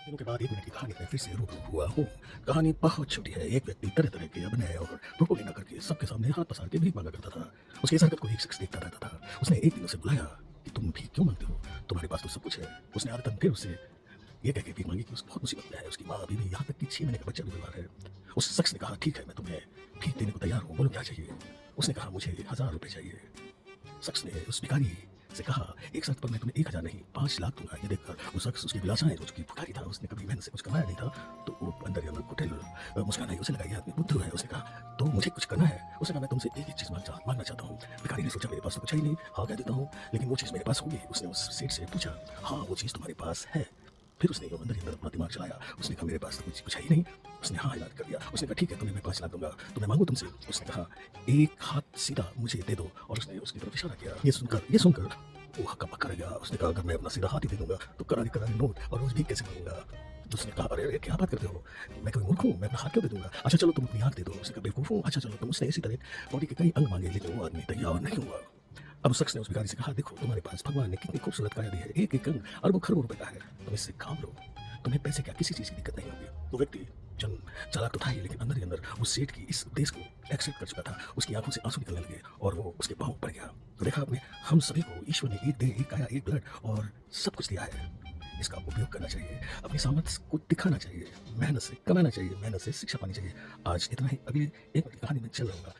दिनों के बाद 1 मिनट की कहानी में फिर से रूबरू हुआ हूँ। कहानी बहुत छोटी है। एक व्यक्ति तरह-तरह के अभिनय और प्रोपेगेंडा करके सबके सामने हाथ पसार के भीख माँगा करता था। उसकी इस हरकत को एक शख्स देखता रहता था। उसने एक दिन उसे बुलाया कि तुम भीख क्यों माँगते हो? तुम्हारे पास तो सब कुछ है। उसने आदतन फिर उससे ये कह के भीख माँगी कि उसे बहुत मुसीबत में है। उसकी माँ अभी भी, यहाँ तक कि 6 महीने का बच्चा भी बीमार है। उस शख्स ने कहा, ठीक है, मैं तुम्हें भीख देने को तैयार हूँ, बोलो क्या चाहिए? उसने कहा, मुझे 1000 रुपए चाहिए। शख्स ने उस भिखारी से कहा, एक शर्त पर मैं तुम्हें 1000 नहीं 5 लाख दूंगा। ये देखकर वो शख्स, उसकी विलासाएं, जो कि भिखारी था, उसने कभी मेहनत से कुछ कमाया नहीं था, तो वो अंदर ही अंदर कुटिल मुस्कान आई। उसे लगा ये आदमी बुद्धू है। उसने कहा, तो मुझे कुछ करना है? उसने कहा, मैं तुमसे एक ही चीज़ मांगना चाहता हूँ। भिखारी ने सोचा, मेरे पास तो कुछ है ही नहीं, हाँ कह देता हूँ, लेकिन वो चीज़ मेरे पास होगी। उसने उस सेठ से पूछा, हाँ वो चीज़ तुम्हारे पास है? फिर उसने अंदर ही अंदर अपना दिमाग चलाया। उसने कहा, मेरे पास तो कुछ है ही नहीं। उसने हाँ याद कर दिया। उसने कहा, ठीक है, तुम्हें मैं 5 लाख दूंगा, तो मैं मांगू तुमसे? उसने कहा, एक हाथ सीधा मुझे दे दो। और उसने उसकी तरफ इशारा किया। ये सुनकर वो हक्का-बक्का रह गया। उसने कहा, अगर मैं अपना सीधा हाथ ही दे दूंगा तो करारे-करारे नोट और रोज़ भीख कैसे मांगूंगा? उसने कहा, अरे क्या बात करते हो? मैं कोई मूर्ख हूँ? मैं अपना हाथ क्यों दे दूंगा? अच्छा चलो तुम अपनी आँख दे दो। उसने कहा, बेवकूफ़ हूँ? अच्छा चलो तुम। उसने इसी तरह बॉडी के कई अंग मांगे, लेकिन वो आदमी तैयार नहीं हुआ। अब उस शख्स ने उस भिखारी से कहा, देखो तुम्हारे पास भगवान ने कितनी खूबसूरत काया दी है, एक-एक अंग अरबों-खरबों रुपए का है, तुम इससे काम लो, तुम्हें पैसे क्या किसी चीज़ की दिक्कत नहीं होगी। वो व्यक्ति जन चालाक तो था ही, लेकिन अंदर ही अंदर उस सेठ की इस उपदेश को एक्सेप्ट कर चुका था। उसकी आंखों से आंसू निकलने लगे और वो उसके पाँव पड़ गया। तो देखा आपने, हम सभी को ईश्वर ने एक देह, एक काया, एक ब्लड और सब कुछ दिया है। इसका उपयोग करना चाहिए, अपनी सामर्थ्य को दिखाना चाहिए, मेहनत से कमाना चाहिए, मेहनत से शिक्षा पानी चाहिए। आज इतना ही। अगली 1 मिनट की कहानी में चल रहूँगा।